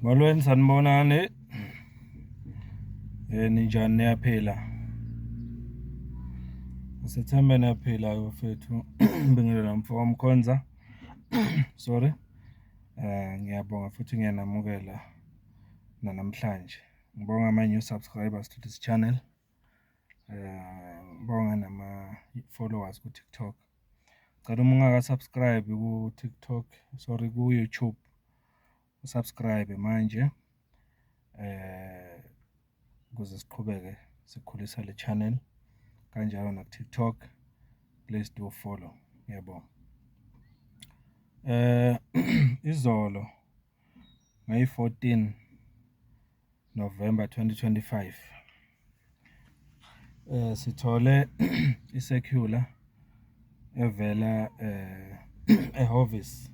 Molweni sanibonani. Ninjani niyaphila? Sithembe niyaphila bafethu. Ngibingelela mfo wamkhonza. Sorry. Ngiyabonga futhi ngiyanamukela namhlanje. Ngibonga ama new subscribers to this channel. Ngibonga nama followers ku TikTok. Cela uma ungaka subscribe ku TikTok, sorry ku YouTube. Subscribe manje. Ukuze siqhubeke sikhulisa le channel kanjalo na TikTok. Please do follow. Ngiyabonga. Izolo May 14 November 2025 sithole isecular evela ehhovisi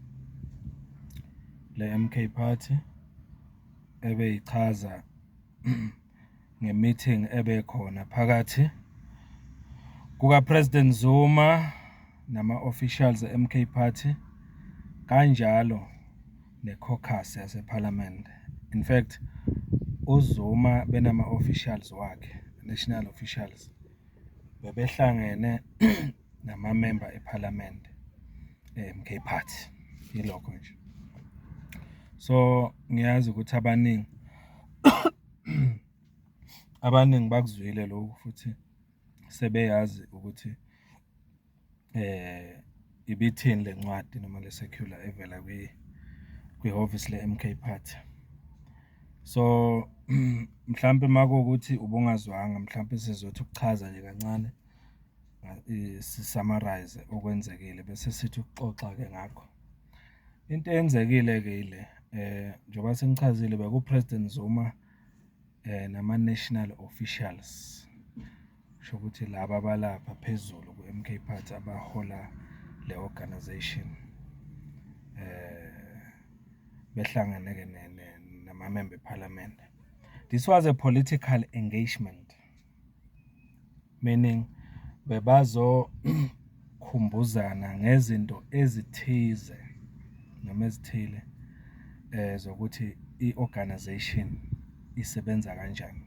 le MK Party ebeyichaza ngemeeting ebekhona phakathi kuka President Zuma nama officials MK Party kanjalo necaucus yase parliament. In fact uZuma benama officials wakhe, national officials bebehlangene nama member eParliament MK Party yilokho nje. So ngiyazi ukuthi abaningi bakuzwile lokho futhi sebeyazi ukuthi ibithini lencwadi noma le secular evela kwihhovisi le MK Party. So mhlambe makuwukuthi ubungazwanga mhlambe sizothi ukuchaza nje kancane si summarize okwenzekile bese sithi ukuxoxa ke ngakho. Into eyenzekile ke ile njoba sengichazile beku President Zuma nama national officials sho ukuthi laba balapha phezulu ku MK Party abahola le organization behlangene ke nama member parliament. This was a political engagement, meaning bebazo khumbuzana ngezinto ezithize noma ezithile zokuthi iorganization isebenza kanjani.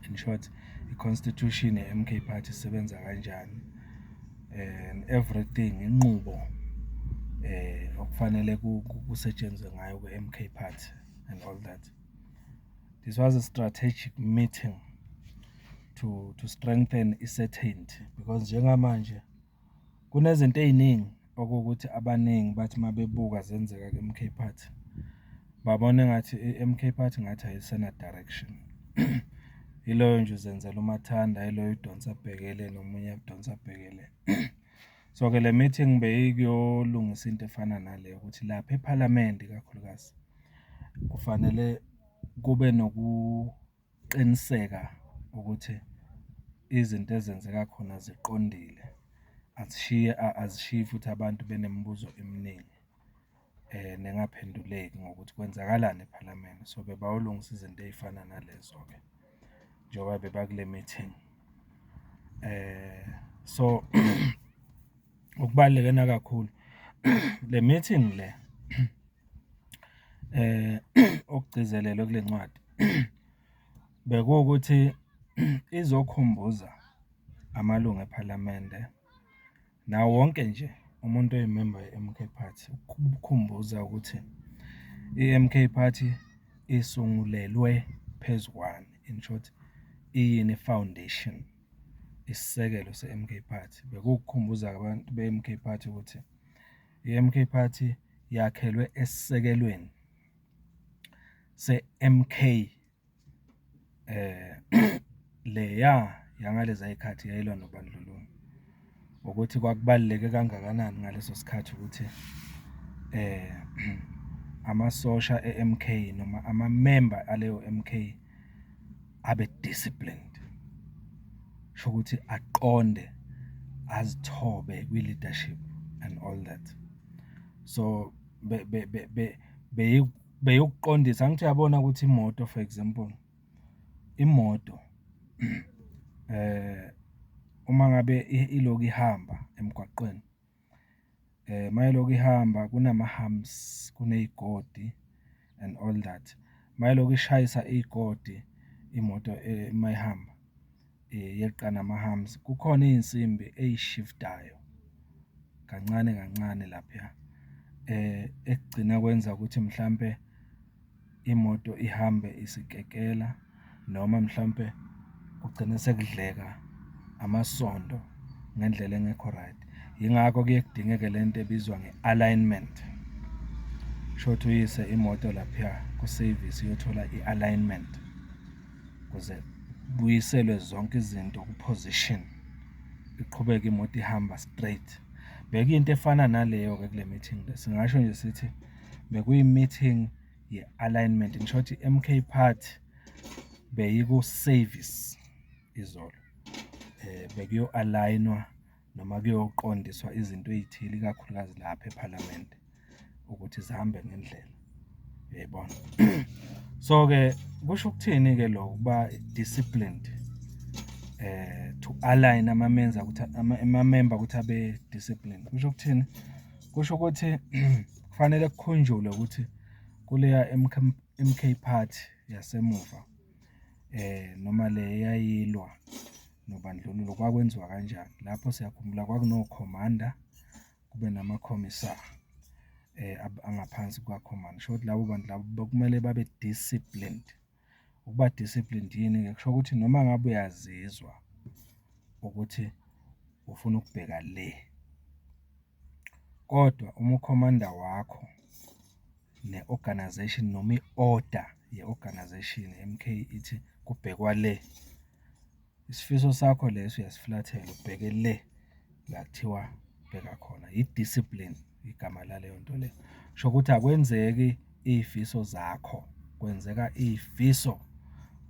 In short, iconstitution ye MK Party isebenza kanjani and everything inqubo okufanele kusetshenzwe ngayo ku MK Party and all that. This was a strategic meeting to strengthen certainty because njengamanje kunezinto eziningi okuthi abaningi bathi mabebuka zenzeka ke MK Party babone ngathi MK Party ngathi ayisena direction. Iloyo nje uzenzela umathanda, iloyo idonsa abhekele nomunye udonsa abhekele. So ke le meeting beyikuyolungisa into efana nale ukuthi lapha eParliament kakhulukazi kufanele kube nokuqiniseka ukuthi izinto ezenzeka khona ziqondile. Azishiye futhi abantu benemibuzo eminingi nengaphenduleki ngokuthi kwenzakalani eParliament. So bebawulungisa izinto ezifana nalezo ke njengoba bebakule meeting. So ukubalekena kakhulu le meeting le okugcizelelwe kule ncwadi bekuwukuthi izokhumbuza amalungu eParliament nawo wonke nje umuntu oyimember yeMK Party ukukhumbuza ukuthi iMK Party isungulelwe phezukwani. In short iyini foundation isisekelo seMK Party. Bekukhumbuza abantu beMK Party ukuthi iMK Party yakhelwe esisekelweni seMK leya yangalezi ayikhathi yayilwa nobandlululo ukuthi kwakubaleke kangakanani ngaleso sikhathi ukuthi amasosha eMK noma ama member aleyo MK abe disciplined, sho ukuthi aqonde azithobe kwi leadership and all that. So beyukuqondisa ngithi uyabona ukuthi imoto for example imoto uma ngabe iloku ihamba emgwaqweni mayeloko ihamba kunama humps kunezigodi and all that. Mayilokhu ishayisa igodi imoto mayihamba yeqa nama-humps, kukhona iy'nsimbi ey'shiftayo kancane kancane lapha ekugcina kwenza ukuthi mhlampe imoto ihambe isikekela noma mhlampe kugcine sekudleka amasondo ngendlela engekho right. Yingakho kuye kudingeke lento ebizwa nge-alignment. Shothi uyise imoto lapha ku-service uyothola i-alignment ukuze buyiselwe zonke izinto ku-position, iqhubeke imoto ihamba straight. Bekuyinto efana naleyo-ke kule meeting le. Singasho nje sithi bekuyi-meeting ye-alignment. Ngisho ukuthi i-MK Party beyiku-service izolo. Bekuyo-alayinwa noma kuyoqondiswa izinto ey'thile ikakhulukazi lapha ePhalamende ukuthi zihambe ngendlela. Uyayibona? So-ke kusho ukuthini-ke lokho kuba disciplined to align ama-member ukuthi abe disciplined. Kusho ukuthini? Kusho ukuthi kufanele kukhunjulwe ukuthi kuleya MK Party yasemuva noma le eyayilwa nobandlululo kwakwenziwa kanjani. Lapho siyakhumbula kwakunokhomanda kube namakhomisari angaphansi kwakhomanda. Kusho ukuthi labo bantu labo kumele babe disciplined. Ukuba disciplined yini-ke? Kusho ukuthi noma ngabe uyazizwa ukuthi ufuna ukubheka le, kodwa uma ukhomanda wakho ne-organization noma i-order ye-organization MK ithi kubhekwa le, isifiso sakho leso uyasiflathela ubheke le la kuthiwa bheka khona. I-discipline igama laleyo nto leyo. Kusho ukuthi akwenzeki iy'fiso zakho, kwenzeka iy'fiso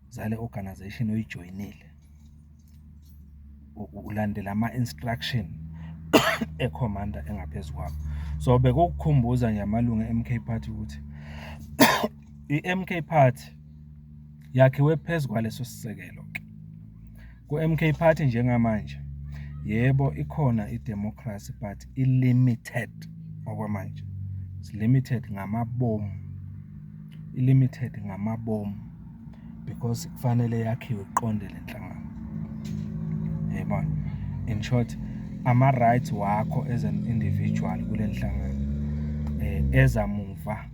zale organization oyijoyinile. Ulandela ama-instruction ekhomanda engaphezu kwakho. So bekukukhumbuza nje amalunga e-MK Party ukuthi i-MK Party yakhiwe phezu kwaleso sisekelo-ke. Ku-MK Party njengamanje, yebo ikhona i-democracy but i-limited okwamanje. It's limited ngamabomu. I-limited ngamabomu because kufanele yakhiwe iqonde le nhlangano. Yebo. In short, ama-rights wakho as an individual kule nhlangano ezamuva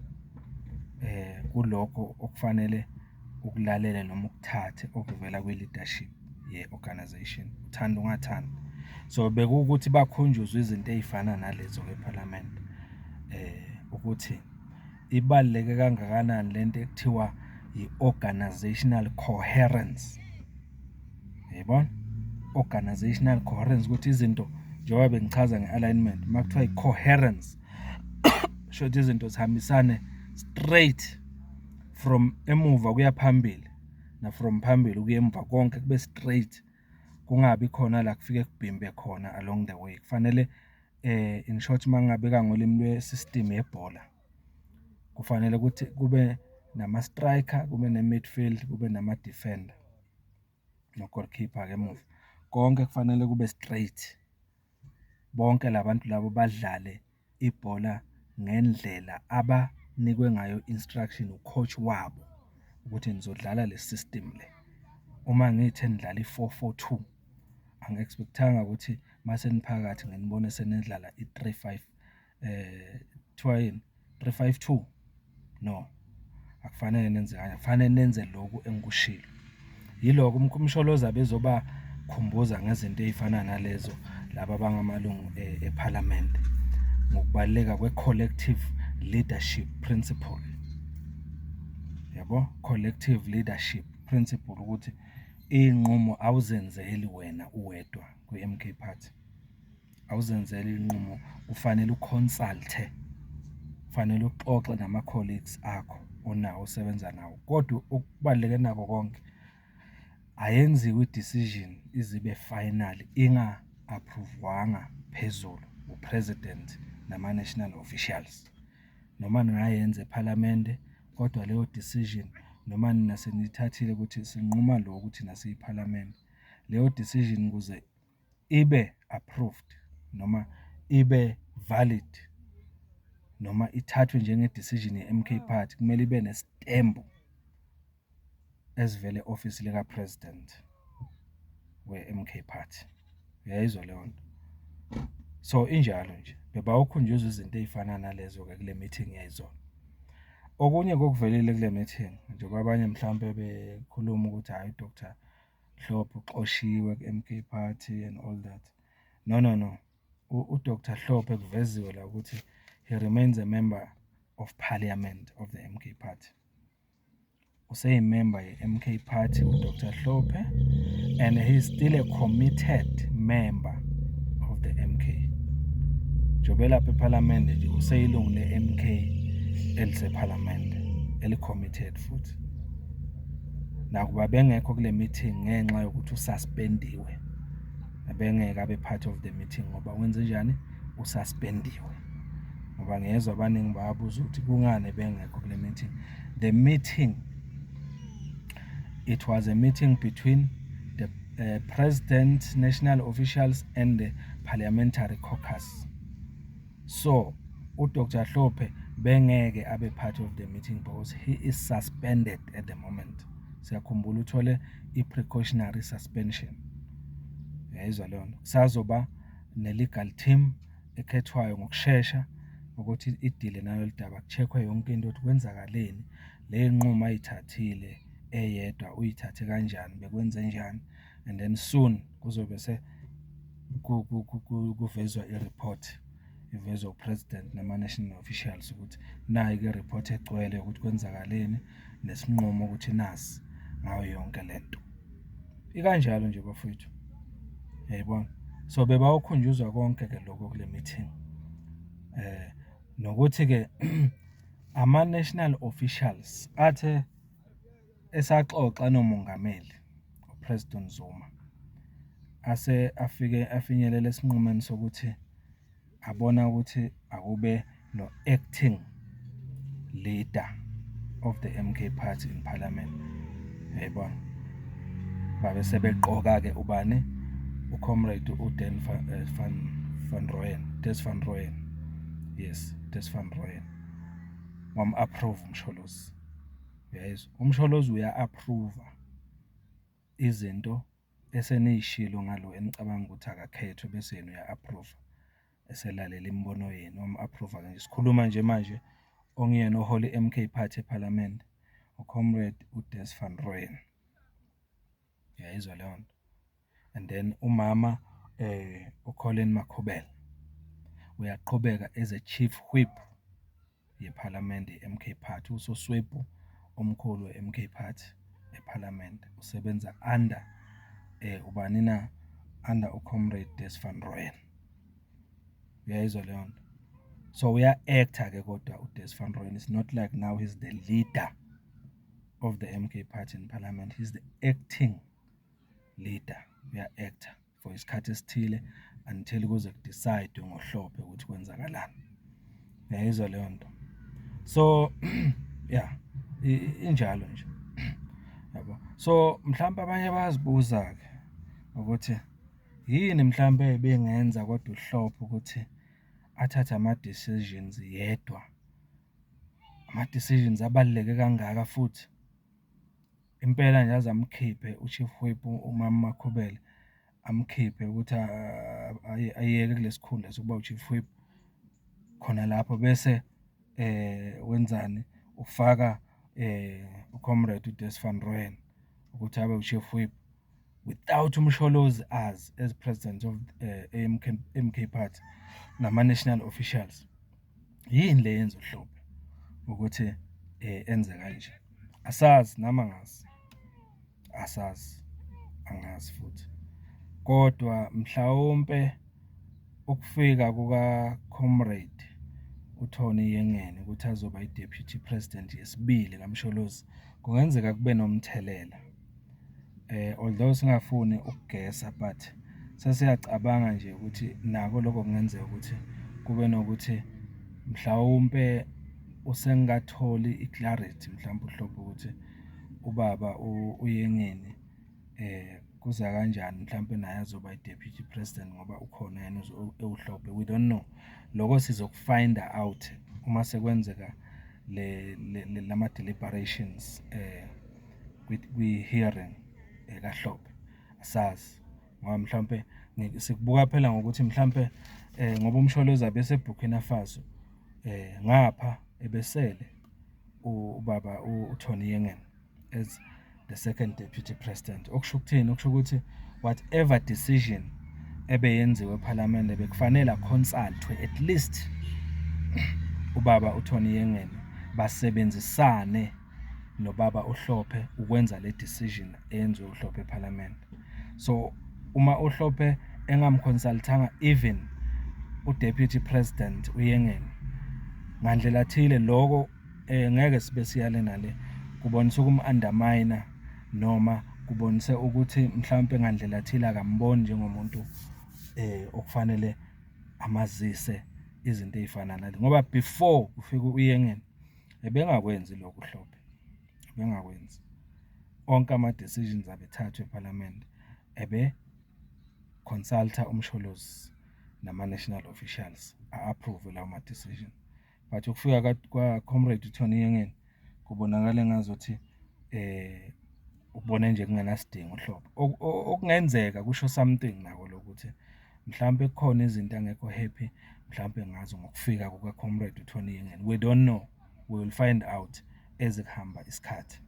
kulokho okufanele ukulalele noma ukuthathe okuvela kwi-leadership ye-organization, uthanda ungathanda. So bekuwukuthi bakhunjuzwe izinto ey'fana nalezo ePhalamende ukuthi ibaluleke kangakanani lento ekuthiwa i-organizational coherence. Yebo? Organizational coherence, ukuthi izinto njengoba bengichaza nge-alignment, uma kuthiwa i-coherence sho ukuthi izinto zihambisane straight from emuva kuya phambili na from phambili ukuya emva, konke kube straight, kungabi khona la kufike kubhimbe khona along the way. Kufanele in short mangabeka ngolimi lwe-system yebhola, kufanele ukuthi kube nama-striker, kube ne-midfield, kube nama-defender no-goalkeeper-ke emuva. Konke kufanele kube straight. Bonke labantu labo badlale ibhola ngendlela abanikwe ngayo instruction ucoach wabo ukuthi nizodlala le system le. Uma ngithi nidlala i-4-4-2, angi-expect-anga ukuthi mase niphakathi nginibone senidlala i-3-5 kuthiwa yini, 3-5-2. No, akufanele nenze kanje, kufanele nenze lokhu engikushilo. Yiloko umsholoza bezoba khumbuza ngezinto ey'fana nalezo laba abangamalungu ePhalamende ngokubaluleka kwe-collective leadership principle. Yabo? Collective leadership principle, ukuthi iy'nqumo awuzenzeli wena uwedwa kwi-MK Party. Awuzenzeli iy'nqumo, kufanele uconsulte, kufanele uxoxe nama-colleagues akho onawo osebenza nawo. Kodwa okubaluleke nakho konke, ayenziwe i-decision izibe final inga-appruvwanga phezulu u-president nama-national officials. Noma ningayenza ePhalamende, kodwa leyo decision noma nina seniyithathile ukuthi sinquma lo ukuthi nasiyiphalamende, leyo decision ukuze ibe approved noma ibe valid, noma ithathwe njenge-decision ye-MK Party kumele ibe nestembu esivele office lika president we-MK Party. Uyayizwa leyo nto? So injalo nje bebawukhunjuzwa izinto ezifana nalezo-ke kule meeting yayizona. Okunye kokuvelile kule meeting njengoba abanye mhlawumbe bekhuluma ukuthi hayi Dr. Hlophe uxoshiwe ku-MK Party and all that. No. uDr. Hlophe kuveziwe la ukuthi he remains a member of parliament of the MK Party. Useyimember ye-MK Party uDr. Hlophe, and he's still a committed member of the MK. Njobe lapha eParliament nje useyilungu le-MK eliseParliament eli-committed futhi. Nakuba bengekho kule meeting ngenxa yokuthi ususpendiwe. Bengeke abe part of the meeting ngoba wenze njani? Ususpendiwe. Ngoba ngezwe abaningi babuza ukuthi kungane bengekho kule meeting. The meeting, it was a meeting between the president, national officials and the parliamentary caucus. So uDr. Hlophe bengeke abe part of the meeting because he is suspended at the moment. Siyakhumbula uthole i-precautionary suspension. Yayizwa leyo nto. Sazoba ne-legal team ekhethwayo ngokushesha ukuthi idile nalo lidaba, kucheckwe yonke into ukuthi kwenzakaleni, le nqumo ayithathile eyedwa uyithathe kanjani, bekwenze njani, and then soon kuzobe se kuvezwa i-report ivezwa upresident nama-national officials ukuthi nayi-ke i-report egcwele ukuthi kwenzakaleni nesinqumo ukuthi nasi ngayo yonke lento. Ikanjalo nje bafowethu. Yayibona. So bebawukhunjuzwa konke-ke lokho kule meeting. Nokuthi-ke ama-national officials athe esaxoxa nomongameli uPresident Zuma afinyelele esinqumeni sokuthi abona ukuthi akube no-acting leader of the MK Party in Parliament. Yayibona. Babe sebeqoka-ke ubani? Ucomrade uDen van Rooyen, Des van Rooyen. Yes, Des van Rooyen. Wam-approve umsholozi. Uyayizwa? Umsholozi uya-approve izinto eseniyishilo ngalo enicabanga ukuthi akakhethwe bese yena uya-approve. Eselalela imibono yenu wam-approve nje. Sikhuluma nje manje ongiyena oholi i-MK Party eParliament, uComrade uDes van Rooyen. Uyayizwa leyo nto? And then umama uColin Makhubela uyaqhubeka as a chief whip yeParliament ye-MK Party, usoswepu omkhulu we-MK Party eParliament, usebenza under ubani na? Under uComrade Des van Rooyen. Uyayizwa leyo nto? So uya-acta-ke kodwa uDes van Rooyen. It's not like now he's the leader of the MK Party in Parliament. He's the acting leader. Uya-acta for isikhathi esithile until kuze kudecide ngoHlophe ukuthi kwenzakalani. Uyayizwa leyo nto? So yeah, injalo nje. Yabo. So mhlawumbe abanye bayazibuza-ke ukuthi yini mhlawumbe bengenza kodwa uHlophe ukuthi athathe ama-decisions yedwa. Ama-decisions abaluleke kangaka futhi. Impela nje azamkhiphe uChief Whip uMama Makhubela, amkhiphe ukuthi ayeke kulesikhundla sokuba uChief Whip. Khona lapho bese wenzani? Ufaka uComrade uDes van Rooyen ukuthi abe uChief Whip without umsholozi as president of MK Party nama-national officials. Yini le yenza uHlophe ukuthi enze kanje? Asazi nama ngazi. Asazi, angazi futhi. Kodwa mhlawumbe ukufika kukaComrade uTony Yengeni ukuthi azoba i-deputy president yesibili kaMsholozi kungenzeka kube nomthelela. Although singafuni ukugesa but sesiyacabanga nje ukuthi nako lokho kungenzeka ukuthi kube nokuthi mhlawumbe usengatholi i-clarity mhlawumbe uHlophe ukuthi ubaba uYengeni kuza kanjani mhlawumbe naye azoba i-deputy president ngoba ukhona yena uHlophe. We don't know. Lokho sizokufind out uma sekwenzeka lama deliberations kwi hearing kaHlophe asazi ngoba mhlawumbe sikubuka phela ngokuthi mhlawumbe ngoba umsholozi abese eBurkina Faso ngapha ebesele ubaba uTony Yengen as the second deputy president. Okusho ukuthini? Okusho ukuthi whatever decision ebeyenziwe eParliament bekufanele consultwe at least ubaba uTony Yengen basebenzisane nobaba uHlophe ukwenza le decision eyenziwe uHlophe eParliament. So uma uHlophe engamconsultanga even uDeputy President uYengen ngandlela thile lokho ngeke sibe siyale nale kubonisa ukum-undermine noma kubonise ukuthi mhlawumbe ngandlela thile akamboni njengomuntu okufanele amazise izinto ezifana nale ngoba before kufika uYengen ebengakwenzi lokho uHlophe ebengakwenzi onke ama decisions abethathwe eParliament consulta umsholozi nama national officials approve lawo ma decision. But ukufika kwa comrade Tony Yengen kubonakala ngazothi ubone nje kungenasidingo uHlophe okungenzeka kusho something nako lokuthi mhlawumbe kukhona izinto angekho happy mhlawumbe ngazo ngokufika kuka comrade Tony Yengen. We don't know, we will find out ezikuhamba isikhathi.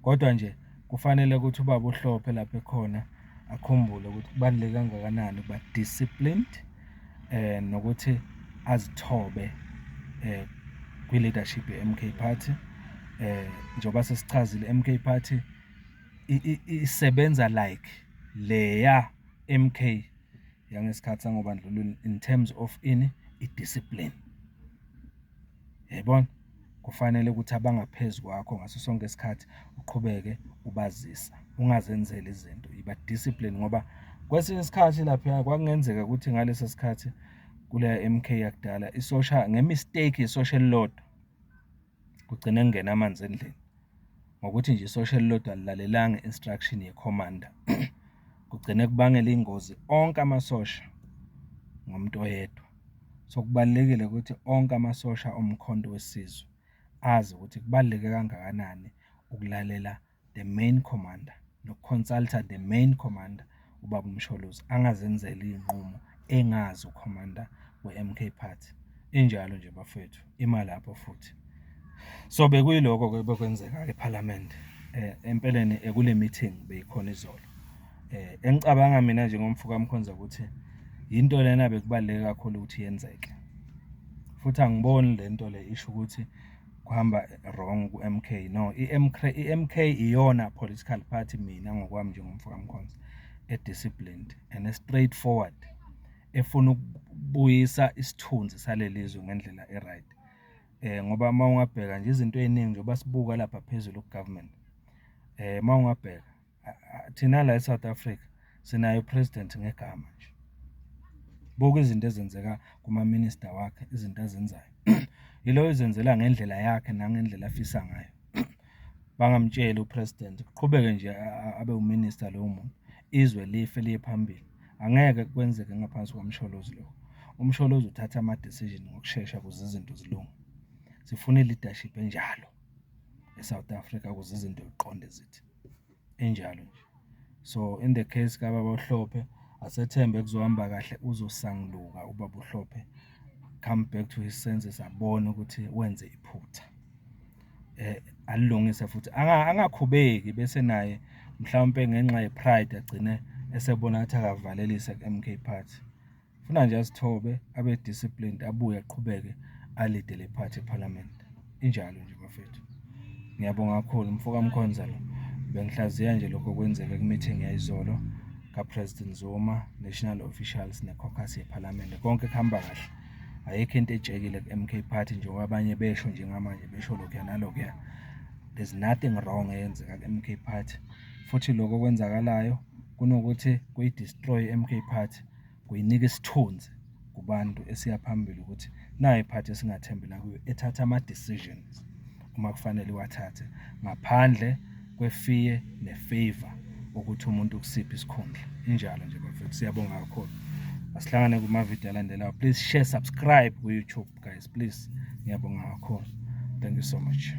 Kodwa nje kufanele ukuthi ubaba uHlophe lapha ekhona akhumbule ukuthi kubaluleke kangakanani ukuba disciplined nokuthi azithobe kwi-leadership ye-MK Party. Njengoba sesichazile MK Party isebenza like leya MK yangesikhathi sangobandlululo in terms of i-discipline. Yayibona kufanele ukuthi abangaphezulu kwakho ngaso sonke isikhathi uqhubeke ubazisa ungazenzeli izinto iba discipline ngoba kwesinye isikhathi lapha kwakungenzeka ukuthi ngalesa sikhathi kule MK yakudala isosha ngemistake ye-social load kugcine kungena amanzi endlini ngokuthi nje i-social load alilalelanga instruction ye-commander kugcine kubangela ingozi onke amasosha ngomuntu oyedwa. So kubalekile ukuthi onke amasosha omkhonto wesizwe azi ukuthi kubaleke kangakanani ukulalela the main commander nokuconsulta the main commander ubaba umsholozi angazenzeli inqumo engazi ucommander we-MK Party. Injalo nje bafethu imali lapho futhi. So bekuyiloko ke bekwenzeka eParliament empeleni kule meeting beyikhona izolo. Engicabanga mina nje ngomfuka Mkhonza ukuthi into lena bekubaleke kakhulu ukuthi yenzeke. Futhi angiboni lento le isho ukuthi kuhamba wrong ku-MK. No, i-MK iyona political party mina ngokwami njengomfuka Mkhonza disciplined and straightforward efuna ukubuyisa isithunzi salelizwe ngendlela eright. Ngoba mawungabheka nje izinto eziningi nje basibuka lapha phezulu ku-government. Mawungabheka thina la eSouth Africa sinayo president ngegama nje. Buka izinto ezenzeka kuma minister wakhe, izinto azenzayo. Yilo izenzela ngendlela yakhe nangendlela afisa ngayo. Bangamtshela upresident kuqhubeke nje abe uminister lo muntu. Izwe life liye phambili. Angeke kwenzeke ngaphansi komsholozi lo. Umsholozi uthatha ama decision ngokusheshsha kuze izinto zilunge. Sifuna i-leadership enjalo eSouth Africa kuze izinto ziqonde zithi enjalo nje. So in the case ka baba uHlophe asethembe kuzohamba kahle uzosangluka ubaba uHlophe come back to his senses abone ukuthi wenze iphutha. Alilungise futhi angakhubeki bese naye mhlawumbe ngenxa yepride agcine esebona ukuthi akavalelisa ku-MK Party. Funa nje asithobe abe disciplined abuye aqhubeke alide le party eParliament. Injalo nje bafethu. Ngiyabonga kakhulu mfoka Mkhonza lo. Bengihlaziya nje lokho kwenzeka ku-meeting yayizolo kaPresident Zuma, national officials ne-caucus yeParliament. Konke kuhamba kahle. Ayikho into ejekile ku-MK Party njengoba abanye besho njengamanje besho lokho nalokho. There's nothing wrong eyenzeka ku-MK Party. Futhi lokho kwenzakalayo kunokuthi kuyi-destroy MK Party, kuyinika isithunzi kubantu esiyaphambili ukuthi nayo iphathi esingathembela kuyo ethatha ama-decisions uma kufanele wathathe ngaphandle kwefear nefavor ukuthi umuntu kusiphi isikhundla. Injalo nje bafethu, siyabonga kakhulu. Asihlangane kuma-video alandelayo. Please share, subscribe ku-YouTube guys, please. Ngiyabonga kakhulu. Thank you so much.